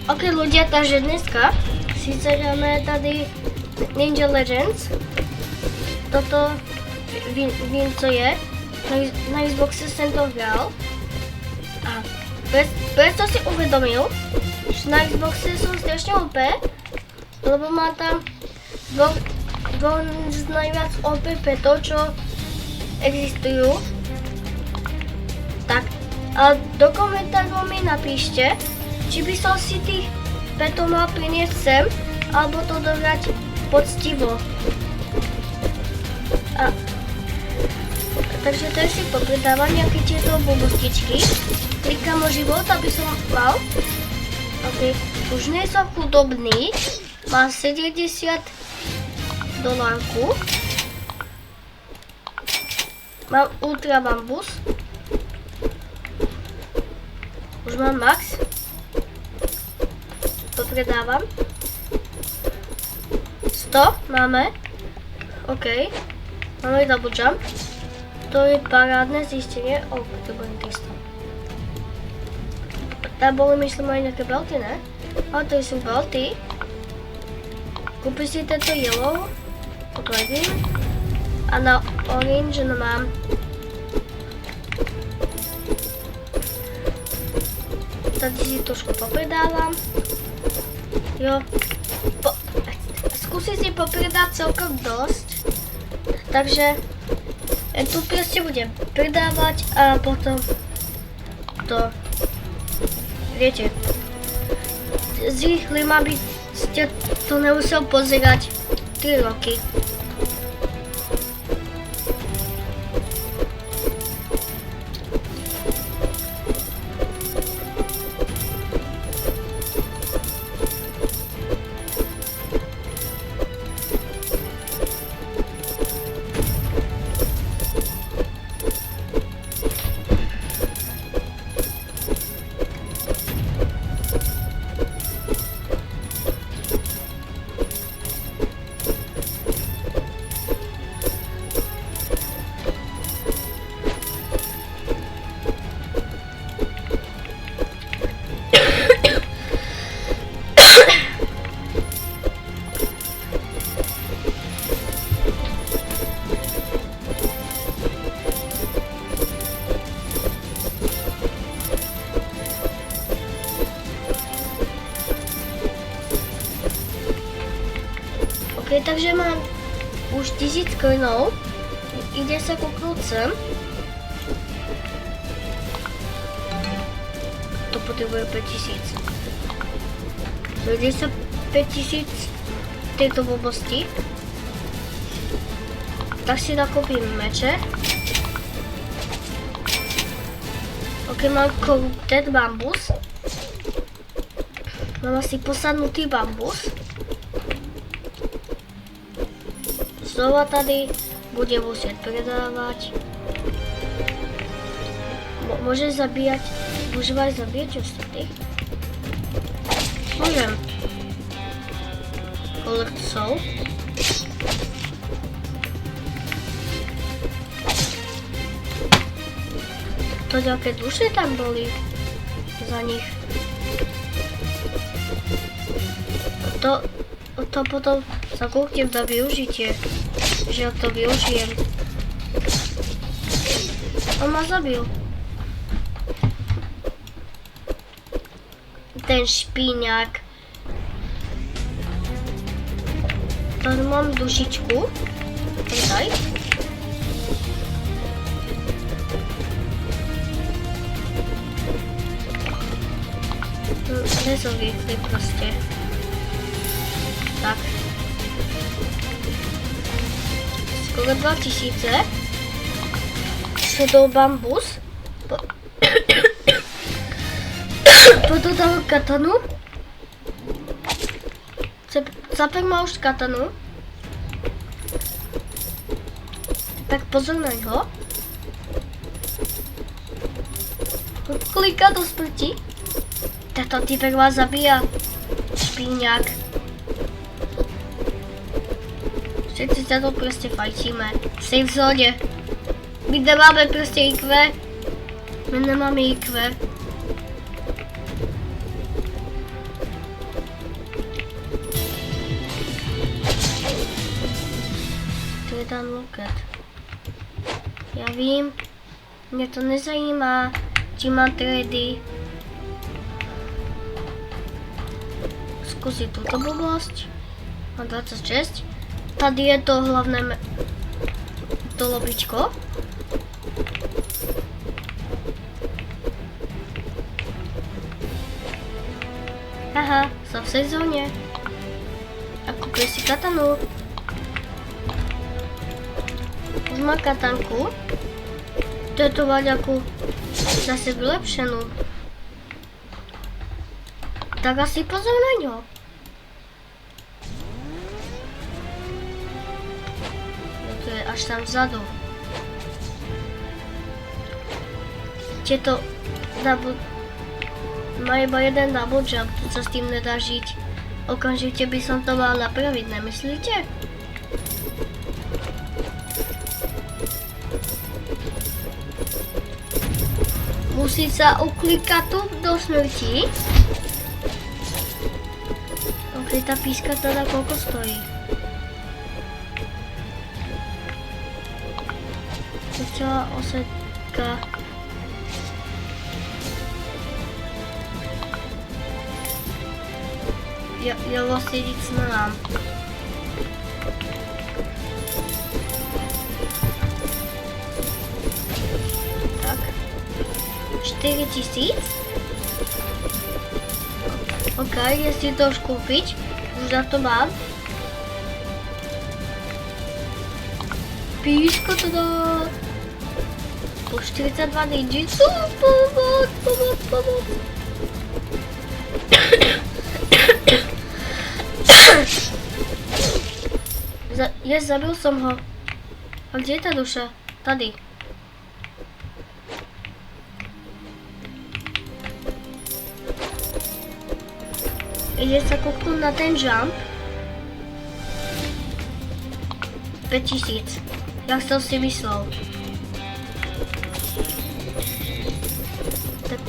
Ok ľudia, takže dneska si hráme tady Ninja Legends. Toto vím co je, na Xboxe jsem to hrál. A preto si uvedomil, že na Xboxe jsou strašně OP, lebo má tam dvou z najviac OP petov, čo existujú. Tak, a do komentárov mi napíšte, či by som si tých petov mal priniesť sem, alebo to dohrať poctivo. A, takže tady si popredávam nejaké tieto blbostičky. Klikám o život, aby som mal. Ok, už nie som chudobný. Mám 70 dolárku. Mám ultra bambus. Už mám max. Popredávam. 100 máme. OK. Máme double jump. To je parádne zistenie. Potrebujem 300. Tam boli myslím aj nejaké belty, ne? Ale to sú belty. Kúpim si tento yellow. Odledím. A na orange mám. Tady si trošku popredávam. Jo. Skúsim si popredať celkom dosť. Takže tu proste budem predávať a potom to viete, zrýchlim, aby ste to nemusel pozerať 3 roky. Ok, takže mám už 1000 coinov. Ide sa kúknúť sem. To potrebuje 5000. Dojde sa 5000 tejto blbosti. Tak si nakúpim meče. Ok, mám corrupted bambus. Mám asi posadnutý bambus. Znova tady budem musieť predávať. Môžem zabíjať, môžem aj zabíjať ostatných. Môžem. Collect soul. To nejaké duše tam boli za nich. To potom sa kúknem na využitie. Že to využijem. On ma zabil. Ten špíňák. Tady mám dušičku. Daj. Nezovýchli proste. Tak. Skoro 2000. Šedol bambus. Potom dal katanu. Capek má už katanu. Tak pozor na ňo. Kliká do smrti. Tento typek vás zabíja. Špíňák. Všetci sa to proste fajčíme. Safe zóne. My nemáme proste IQ. My nemáme IQ. jeden loket. Já vím, mě to nezajímá, či mám trady. Zkusit tuto blbost. Mám 26. Tady je to hlavné to lobičko. Haha, jsem v sezóně. A koupil si katanu. Už má katanku. To je to Váďaku zase vylepšenou. Tak asi pozor na něho. To je až tam vzadu. Tieto double... Má iba jeden double jump, tu sa s tým nedá žiť. Okamžite by som to mal napraviť, nemyslíte? Musí sa uklikať tu do smrti. Ok, tá píska teda koľko stojí? To celá osetka. Já vlastně nic nemám. Tak. 4000. Ok, jestli to už koupit, už za to mám. Píško to dá. Po 42 ninjitsu. Pomoc. Zabil som ho. A kde je tá duša? Tady. Ide sa kúknúť na ten jump. 5000. Jak som si myslel. Tak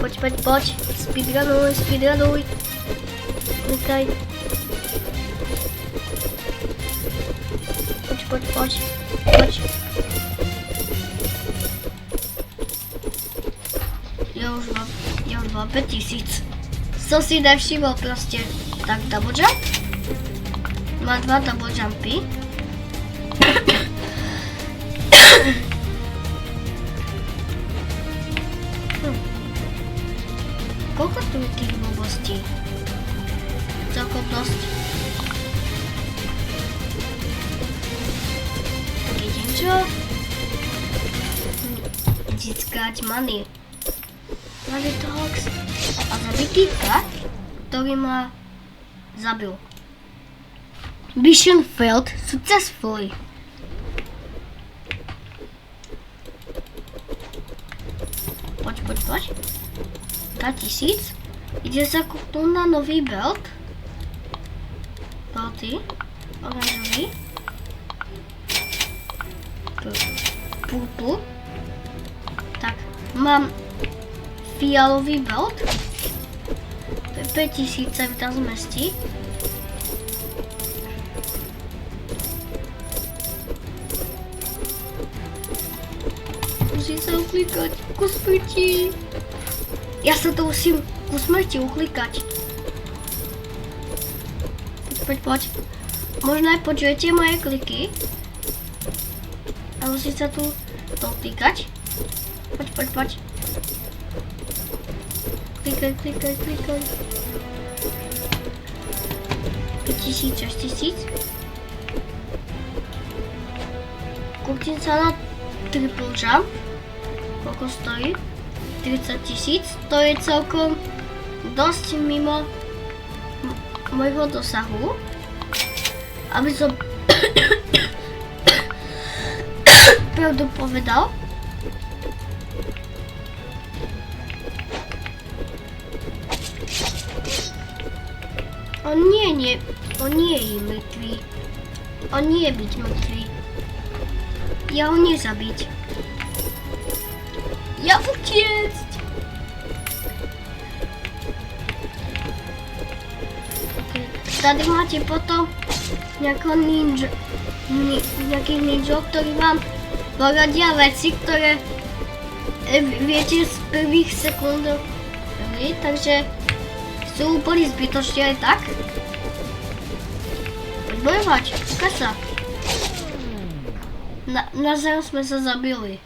poď. Speedrunuj. Klikaj. Poď. Ja už mám 5000. Som si nevšimol proste. Tak double jump. Má 2 double jumpy. Koľko tu je tých blbostí? Celkom dosť. Čo? Získať money. Money talks. A zabiť týpka, ktorý ma zabil. Mission failed successfully. Poď. 2000. Ide sa kúpnúť na nový belt. Belty. Oranžový. Purple. Tak, mám fialový belt. 5000 sa tam zmestí. Musím sa uklikať ku smrti. Ja sa to musím ku smrti uklikať. Poď. Možno aj počujete moje kliky. A musí sa tu dotýkať. Poď. Klikaj. 5000, 6000. Kúpim sa na triple jump. Koľko stojí? 30 000. To je celkom dosť mimo môjho dosahu. Aby som pravdu povedal. On nie je mŕtvý. On nie je byť mŕtvý. Ja ho nezabiť. Ja utiecť. Okay. Tady máte potom nejakého ninja. nejakých ninjov, ktorí vám poradia veci, ktoré viete z prvých sekúnd, takže sú úplne zbytočne aj tak. Bojovať, kasa. Navzájom sme sa zabili.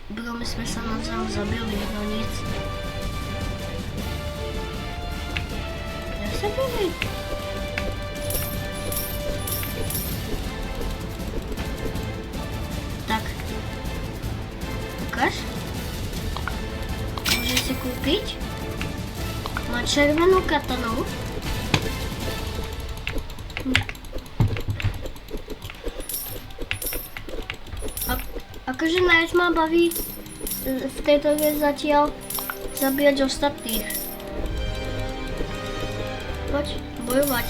Bro, my sme sa navzájom zabili, no nic. Ja sa bili. Tak. Ukáž. Môžem si kúpiť. Má červenú katanu. Akože najviac ma baví v tejto hre zatiaľ zabíjať ostatných. Poď bojovať.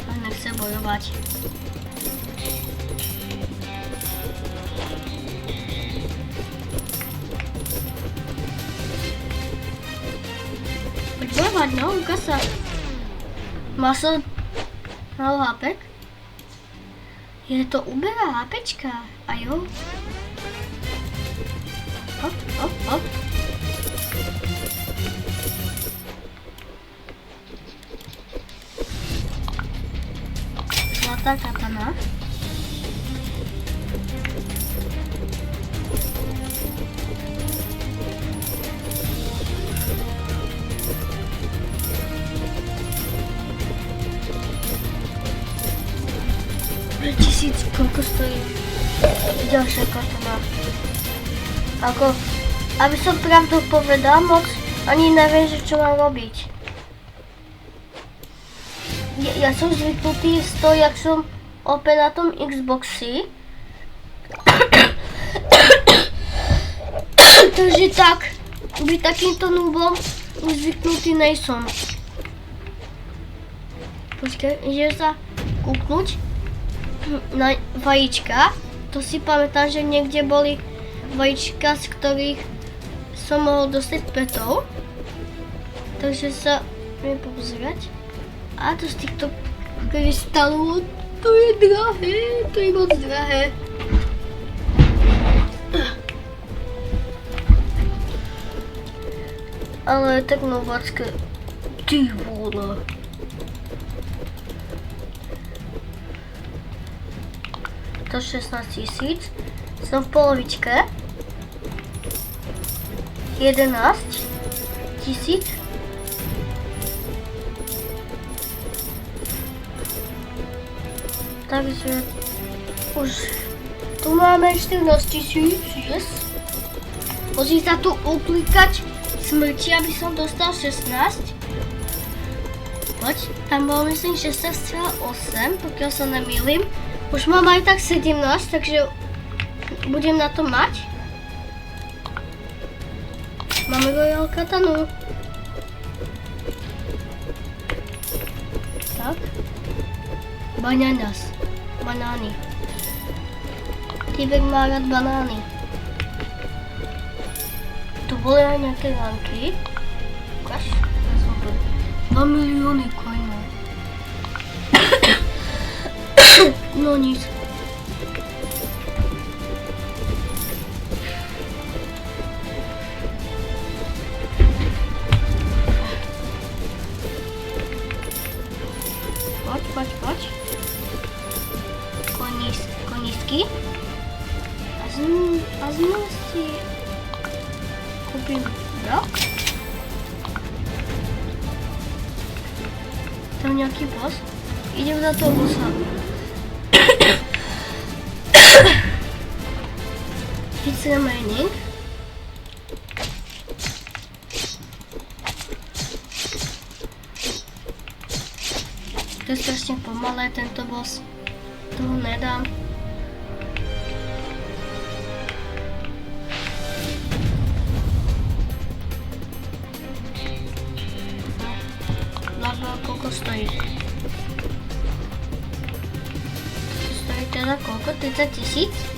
A nechce bojovať. Poď bojovať, no, ukáž sa. Má som málo hápek? Je to uberá hápečka, a jo? Hop, hop, hop. Zlatá katana. Koľko stojí ďalšia katana. Ako, aby som pravdu povedal, moc ani neviem, že čo mám robiť. Ja som zvyknutý z toho, jak som opäť na tom Xboxi. Takže tak, byť takýmto noobom už zvyknutý nejsom. Počkaj, idem sa kúknuť na vajíčka. To si pamätám, že niekde boli vajíčka, z ktorých som mohol dostať petov. Takže sa viem pozerať. A to z týchto krystalov, to je drahé, to je moc drahé. Ale tak novácké. Ty vole. To 16 000, som v polovičke, 11 000, takže už tu máme 14 000, yes. Musím sa tu uklikať smrti, aby som dostal 16. Poď, tam bolo myslím 16,8, pokiaľ sa nemýlim. Už mám aj tak 17, takže budem na to mať. Máme Royal katanu. Tak. Bananas. Banány. Týbek má rád banány. Tu boli aj nejaké ranky. Ukáž. 2 milióny coinov. No nic. Poď. Konísky. A znovu si kúpim blok. Tam nejaký boss. Idem za toho bossa. It's remaining. To je strašne pomalé, tento boss. Toho nedám. Lava koľko stojí? Stojí teda koľko? 30 000?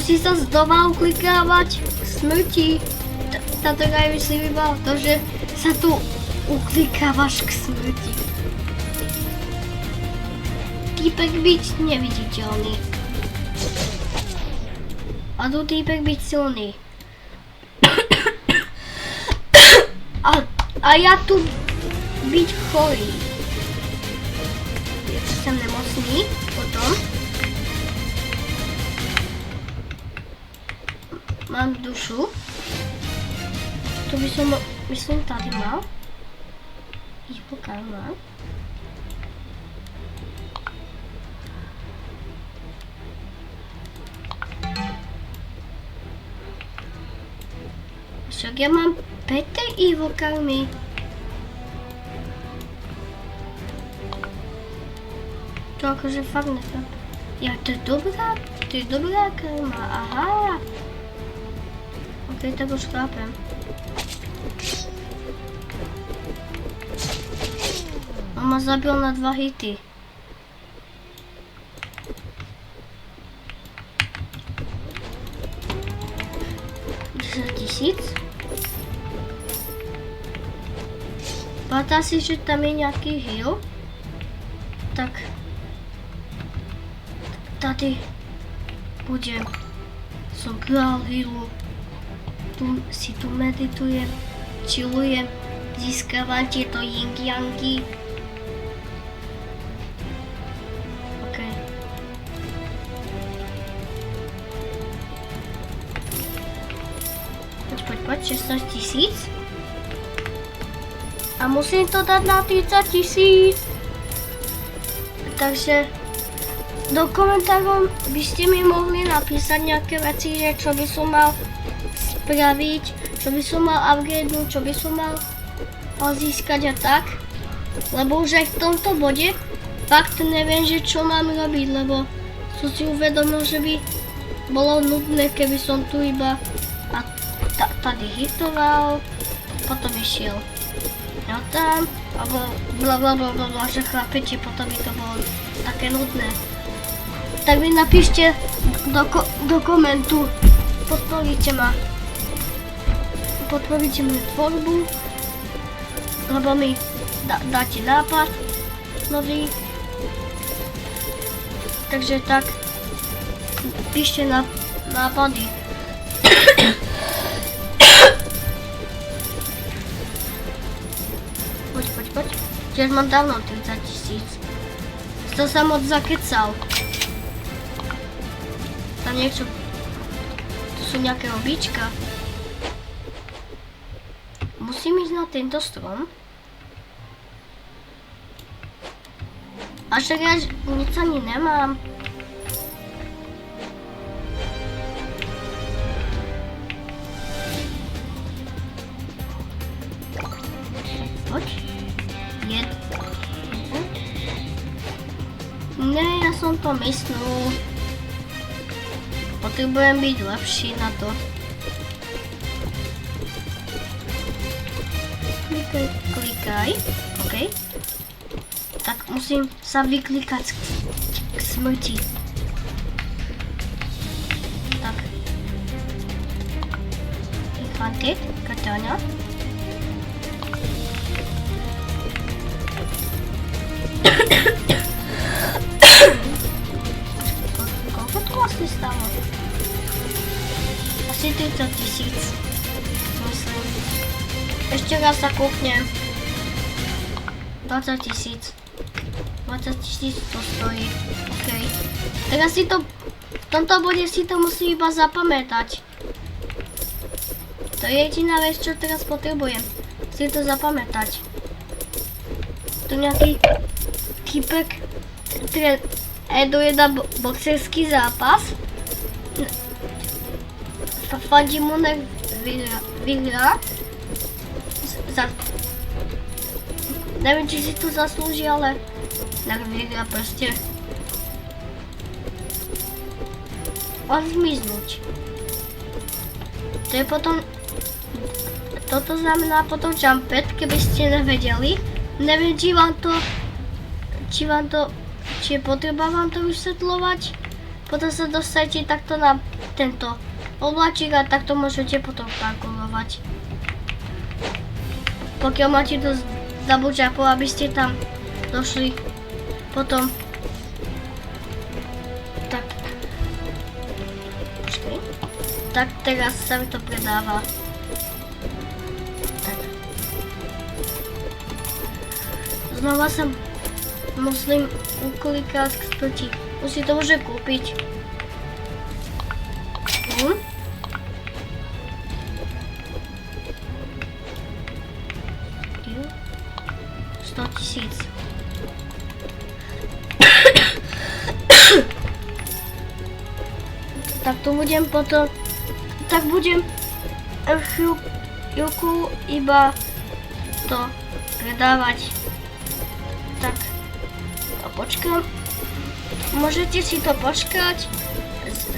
musí sa znova uklikávať k smrti. Táto hra je myslím iba to, že sa tu uklikávaš k smrti. Týpek byť neviditeľný. A tu týpek byť silný. A ja tu byť chorý. Som nemocný potom. Mám dušu. To by som, myslím, tady mal. Hypokarma. Však ja mám 5 hypokarmy. To akože fakt nechápem. Ja, to je dobrá karma, aha. Ok, tak už chápem. On ma zabil na 2 hity. $10 000. Pátá si, že tam je nějaký heal. Tak tady budem. Som král healu. Tu meditujem, chillujem, získávam tieto yin-yangy. OK. Poď, 16 000. A musím to dať na 30 000. Takže do komentárov by ste mi mohli napísať nejaké veci, že čo by som mal spraviť, čo by som mal upgradenúť, čo by som mal získať a tak. Lebo už aj v tomto bode fakt neviem, že čo mám robiť, lebo som si uvedomil, že by bolo nudné, keby som tu iba tady hitoval, potom išiel tam, alebo blablabla, že chlapete, potom by to bolo také nudné. Tak mi napíšte do komentu, podporíte moju tvorbu, lebo mi dáte nápad nový. Takže tak, píšte nápady. Poď. Že mám dávno 30 000. To sa moc zakecal. Tam niečo... Tu sú nejaké obička. Musím ísť na tento strom. A však ja nic ani nemám. Poď. Ne, ja som to myslel. Potrebujem byť lepší na to. Klikaj. OK. Tak musím sa vyklikať k smrti. Tak. Enchanted, katana. Koľko to vlastne stálo? Asi 30 000. Myslím. Ešte raz sa kúpnem. 20 000. 20 000 to stojí. OK. Teraz si to... V tomto bode si to musím iba zapamätať. To je jediná vec, čo teraz potrebujem. Si to zapamätať. Tu nejaký typek, ktorý eduje na boxerský zápas. Fadimunek vyhrá. Neviem, či si to zaslúži, ale vyhrá proste. A zmiznúť. To je potom... Toto znamená potom jump pad, keby ste nevedeli. Neviem, či je potreba vám to vysvetľovať, potom sa dostajete takto na tento obláčik a takto môžete potom kalkulovať. Pokiaľ máte dosť double jumpov, aby ste tam došli potom tak. Počkej. Tak teraz sa mi to predáva. Tak. Znova sa musím uklikať, kto ti si to môže kúpiť. 100 000. Tak to budem potom, tak budem chvíľku iba to predávať. Tak, to počkám. Môžete si to počkať,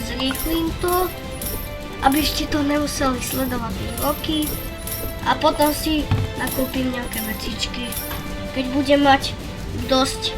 zrýchlim to, aby ste to nemuseli sledovať roky a potom si nakúpim nejaké vecičky, keď budem mať dosť.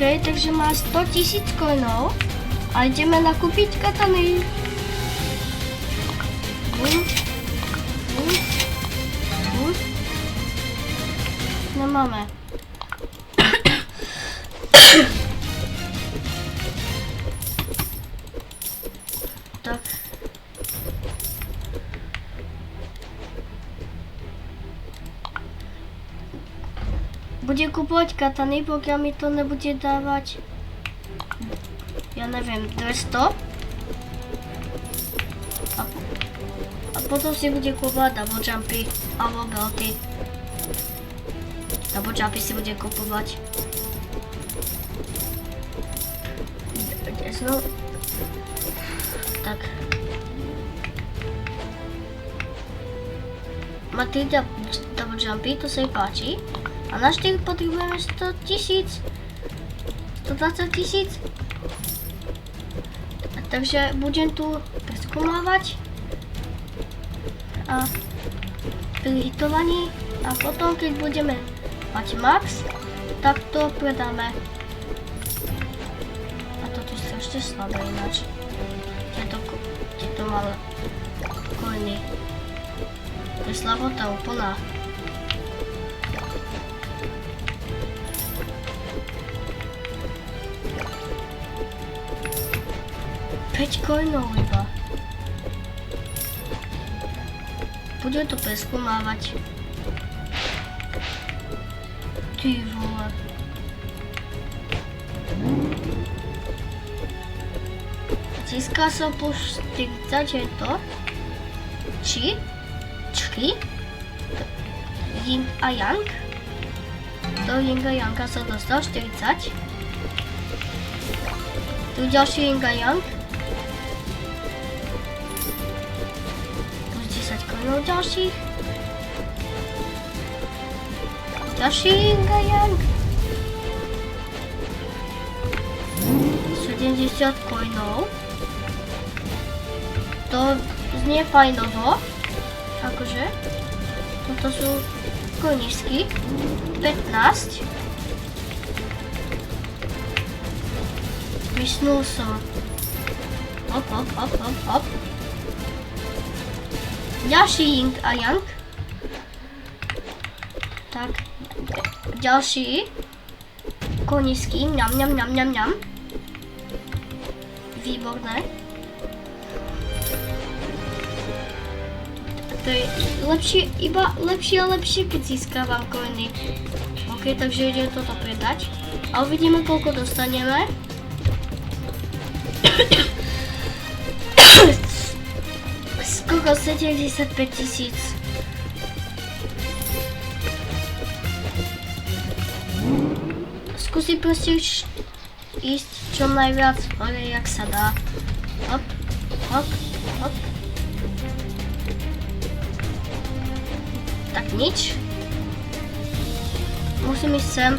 OK, takže má 100 000 coinov a ideme nakúpiť katany. Nemáme. Tak. Budem kupovať katany, pokiaľ mi to nebude dávať, ja neviem, 200. A potom si bude kupovať double jumpy alebo belty. Double jumpy si bude kupovať. No, tak. Má 3 double jumpy, to sa jej páči. A na 4 potrebujeme 100 000. 120 000. Takže budem tu preskúmávať. A pri hitovaní. A potom, keď budeme mať max, tak to predáme. A toto je strašne slabé ináč. Tieto malé coiny. To je slabota úplná. Coinov iba. Budem to preskúmávať. Ty vole. Získal som plus 40, je to? Či? Yin a Yang. Do Yin a Yanga som dostal 40. Tu ďalší Yin a Yang. Ďalších. Ďalší Yin a Yang. 70 coinov. To znie fajnovo. Akože. Toto sú koníčky. 15. Vysnul som. Hop, hop, hop, hop, hop. Ďalší Yin a Yang. Tak, ďalší koníčky, ňam, ňam, ňam, ňam, ňam. Výborné. To je lepšie, iba lepšie a lepšie, keď získavam coiny. OK, takže idem toto predať. A uvidíme, koľko dostaneme. Skoro 75 000. Skúsim proste ísť čo najviac hore, jak sa dá. Hop, hop, hop. Tak nič. Musím ísť sem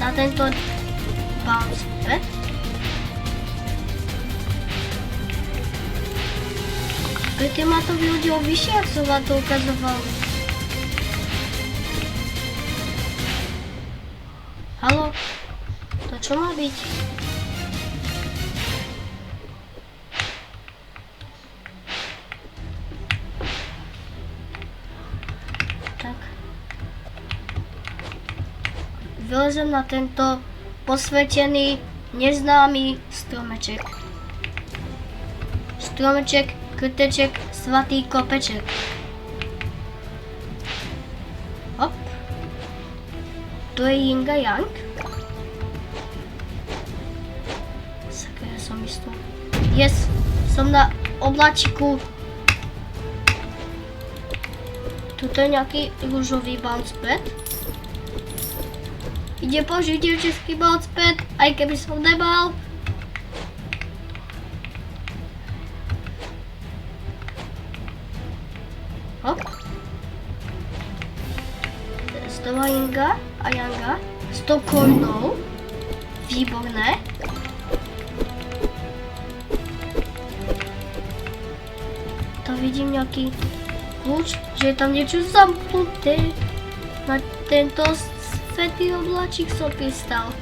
na tento bounce pad. Keď ma to vyhodilo vyššie, ak som vám to ukazoval. Haló? To čo má byť? Tak. Vylezem na tento posvetený, neznámy stromeček. Stromeček, krteček, svatý kopeček. Hop. To je Yin a Yang. Sakra, ja som istý. Yes, som na obláčiku. Tuto je nejaký rúžový bounce pad. Ide použiť dievčenský bounce pad, aj keby som nemal. Hop. Z toho Yinga a Yanga. 100 coinov. Výborné. Tam vidím nejaký kľúč, že je tam niečo zamknuté. Na tento svätý obláčik som pristal.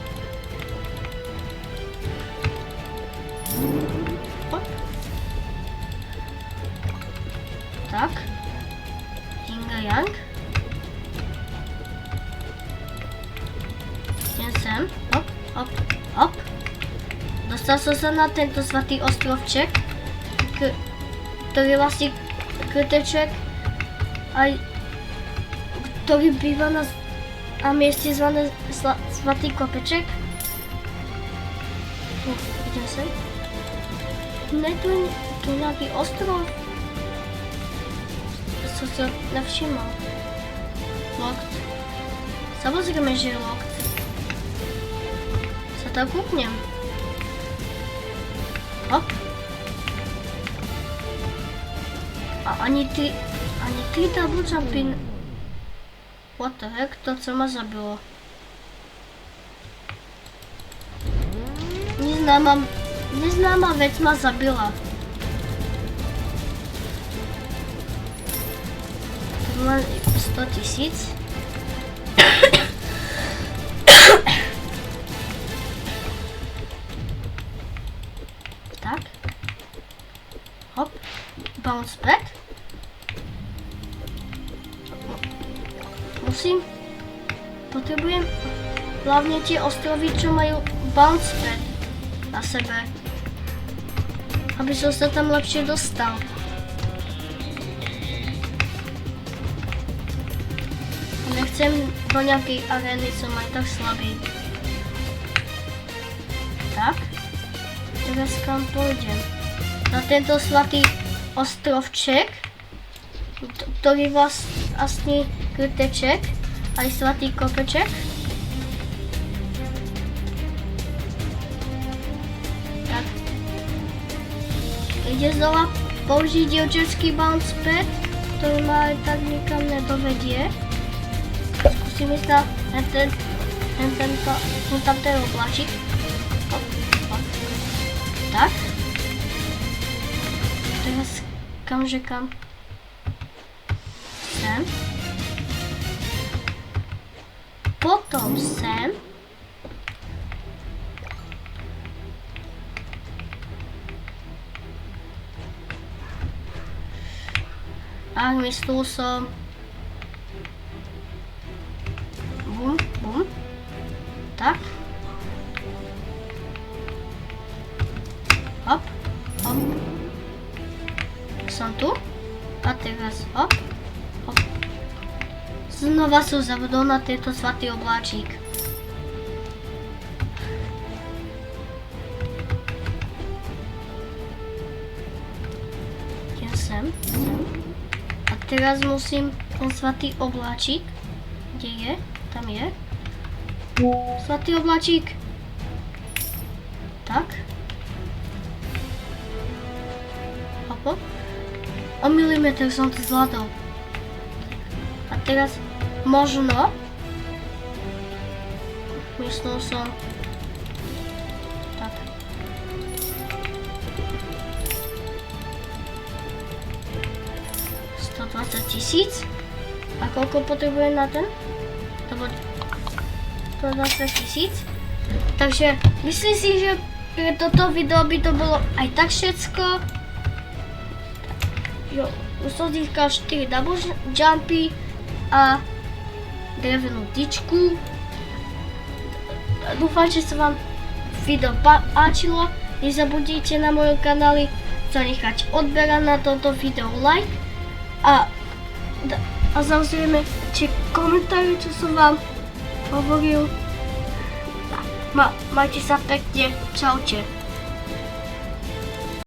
Yin a Yang. Idem sem, hop, hop, hop. Dostal som sa na tento svatý ostrovček, ktorý je vlastne krteček, aj ktorý býva na mieste zvané Svatý kopeček. Idem sem. Ne, tu je nejaký ostrov. Som si ho nevšimol. Lokt. Samozrejme, že je lokt. Sa tam kúknem. Hop. A ani ty double jumpy. What the heck, to co ma zabilo? Neznáma vec ma zabila. To len 100 000. Tak. Hop. Bounce back. Potrebujem hlavne tie ostrovy, čo majú bounce pad na sebe, aby som sa tam lepšie dostal. Nechcem do nejakej arény, som aj tak slabý. Tak, teraz kam pôjdem? Na tento svatý ostrovček, ktorý vlastne krteček, aj svatý kopeček. Tak. Ide znova použiť dievčenský bounce pad, ktorý ma aj tak nikam nedovedie. Skúsim ísť na ten obláčik. Hop, hop. Tak. Teraz kam? Sem. Potom sem. A myslel som. Bum, bum. Tak. Hop, hop. Som tu. A teraz hop, hop. Znova som zabudol na tento svatý obláčik. Idem sem. A teraz musím ten svatý obláčik. Kde je? Tam je. Svatý obláčik. Tak. Hop. O milimeter som to zvládol. A teraz možno, myslel som, tak. $120 000. A koľko potrebujem na ten? To bude 120 000. Takže myslím si, že pre toto video by to bolo aj tak všetko. Jo, už som získal 4 double jumpy a drevenú tyčku. Dúfam, že sa vám video páčilo. Nezabudnite na mojom kanáli zanechať odber na toto video like a samozrejme či komentári, čo som vám hovoril. Majte sa pekne, čaute.